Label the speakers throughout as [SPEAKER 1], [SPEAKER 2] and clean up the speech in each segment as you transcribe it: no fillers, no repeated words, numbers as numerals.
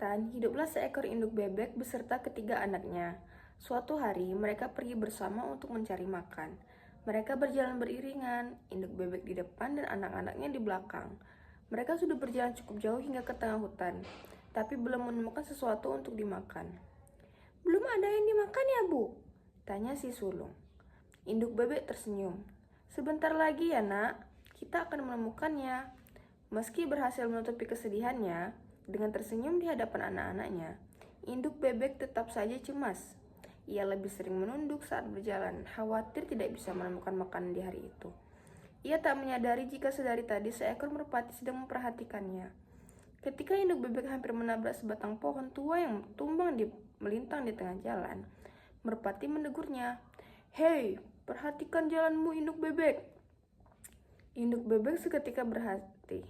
[SPEAKER 1] Diceritakan, hiduplah seekor induk bebek beserta ketiga anaknya. Suatu hari, mereka pergi bersama untuk mencari makan. Mereka berjalan beriringan, induk bebek di depan dan anak-anaknya di belakang. Mereka sudah berjalan cukup jauh hingga ke tengah hutan, tapi belum menemukan sesuatu untuk dimakan. "Belum ada yang dimakan ya, Bu?" tanya si sulung. Induk bebek tersenyum. "Sebentar lagi ya, Nak. Kita akan menemukannya." Meski berhasil menutupi kesedihannya, dengan tersenyum di hadapan anak-anaknya, induk bebek tetap saja cemas. Ia lebih sering menunduk saat berjalan, khawatir tidak bisa menemukan makanan di hari itu. Ia tak menyadari jika sedari tadi seekor merpati sedang memperhatikannya. Ketika induk bebek hampir menabrak sebatang pohon tua yang melintang di tengah jalan, merpati menegurnya. "Hei, perhatikan jalanmu, induk bebek." Induk bebek seketika berhenti.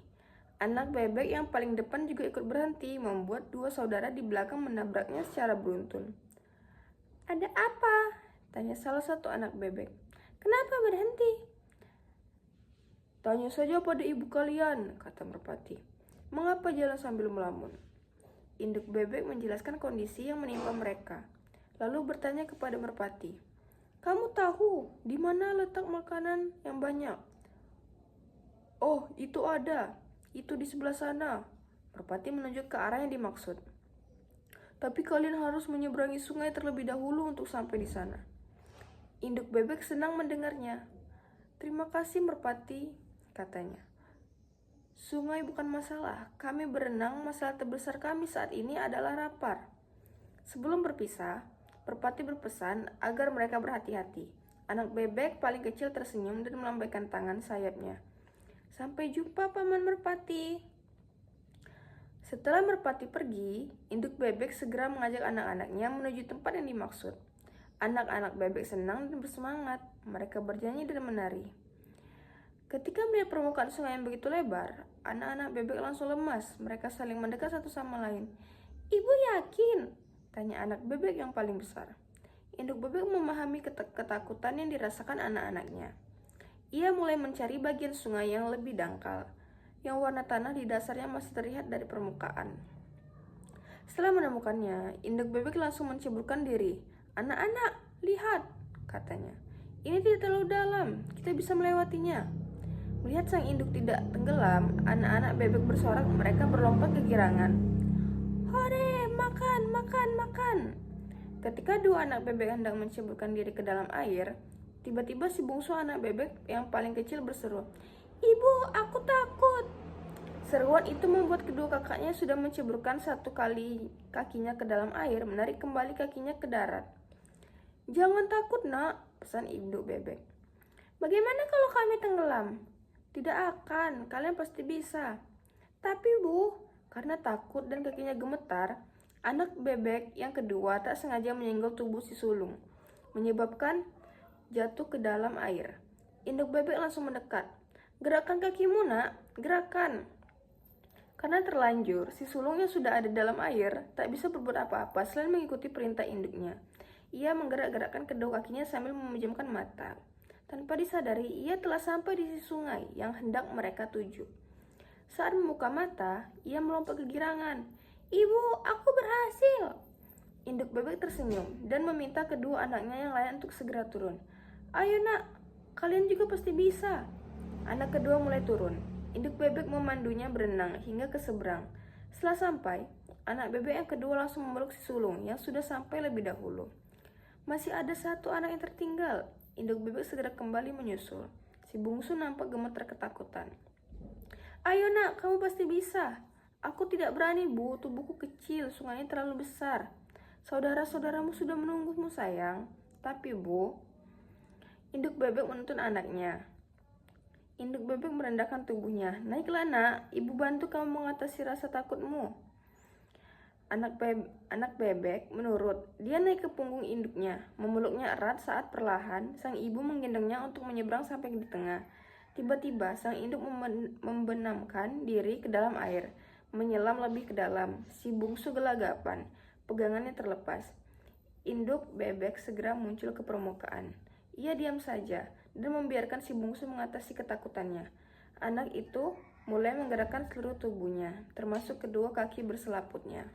[SPEAKER 1] Anak bebek yang paling depan juga ikut berhenti, membuat dua saudara di belakang menabraknya secara beruntun. "Ada apa?" tanya salah satu anak bebek. "Kenapa berhenti?" "Tanya saja pada ibu kalian," kata merpati. "Mengapa jalan sambil melamun?" Induk bebek menjelaskan kondisi yang menimpa mereka, lalu bertanya kepada merpati, "Kamu tahu di mana letak makanan yang banyak?" "Oh, itu ada. Itu di sebelah sana." Merpati menunjuk ke arah yang dimaksud. "Tapi kalian harus menyeberangi sungai terlebih dahulu untuk sampai di sana." Induk bebek senang mendengarnya. "Terima kasih, merpati," katanya. "Sungai bukan masalah. Kami berenang, masalah terbesar kami saat ini adalah lapar." Sebelum berpisah, merpati berpesan agar mereka berhati-hati. Anak bebek paling kecil tersenyum dan melambaikan tangan sayapnya. "Sampai jumpa, Paman Merpati." Setelah merpati pergi, induk bebek segera mengajak anak-anaknya menuju tempat yang dimaksud. Anak-anak bebek senang dan bersemangat. Mereka bernyanyi dan menari. Ketika melihat permukaan sungai yang begitu lebar, anak-anak bebek langsung lemas. Mereka saling mendekat satu sama lain. "Ibu yakin?" tanya anak bebek yang paling besar. Induk bebek memahami ketakutan yang dirasakan anak-anaknya. Ia mulai mencari bagian sungai yang lebih dangkal, yang warna tanah di dasarnya masih terlihat dari permukaan. Setelah menemukannya, induk bebek langsung menceburkan diri. "Anak-anak, lihat," katanya. "Ini tidak terlalu dalam, kita bisa melewatinya." Melihat sang induk tidak tenggelam, anak-anak bebek bersorak, mereka berlompat kegirangan. "Hore, makan, makan, makan!" Ketika dua anak bebek hendak menceburkan diri ke dalam air, tiba-tiba si bungsu anak bebek yang paling kecil berseru, "Ibu, aku takut." Seruan itu membuat kedua kakaknya sudah menceburkan satu kali kakinya ke dalam air, menarik kembali kakinya ke darat. "Jangan takut, Nak," pesan induk bebek. "Bagaimana kalau kami tenggelam?" "Tidak akan, kalian pasti bisa." "Tapi, Bu," karena takut dan kakinya gemetar, anak bebek yang kedua tak sengaja menyenggol tubuh si sulung, menyebabkan jatuh ke dalam air. Induk bebek langsung mendekat. "Gerakkan kakimu, Nak, gerakan." Karena terlanjur, si sulung yang sudah ada dalam air tak bisa berbuat apa-apa selain mengikuti perintah induknya. Ia menggerak-gerakkan kedua kakinya sambil memejamkan mata. Tanpa disadari, ia telah sampai di sisi sungai yang hendak mereka tuju. Saat membuka mata, ia melompat kegirangan. "Ibu, aku berhasil." Induk bebek tersenyum dan meminta kedua anaknya yang lain untuk segera turun. "Ayo, Nak, kalian juga pasti bisa." Anak kedua mulai turun. Induk bebek memandunya berenang hingga ke seberang. Setelah sampai, anak bebek yang kedua langsung memeluk si sulung yang sudah sampai lebih dahulu. "Masih ada satu anak yang tertinggal." Induk bebek segera kembali menyusul. Si bungsu nampak gemetar ketakutan. "Ayo, Nak, kamu pasti bisa." "Aku tidak berani, Bu. Tubuhku kecil, sungainya terlalu besar." "Saudara-saudaramu sudah menunggumu, sayang." "Tapi, Bu." Induk bebek menuntun anaknya. Induk bebek merendahkan tubuhnya. "Naiklah, Nak. Ibu bantu kamu mengatasi rasa takutmu." Anak bebek menurut. Dia naik ke punggung induknya, memeluknya erat saat perlahan sang ibu menggendongnya untuk menyeberang sampai di tengah. Tiba-tiba sang induk membenamkan diri ke dalam air, menyelam lebih ke dalam. Si bungsu gelagapan, pegangannya terlepas. Induk bebek segera muncul ke permukaan. Ia diam saja dan membiarkan si bungsu mengatasi ketakutannya. Anak itu mulai menggerakkan seluruh tubuhnya, termasuk kedua kaki berselaputnya.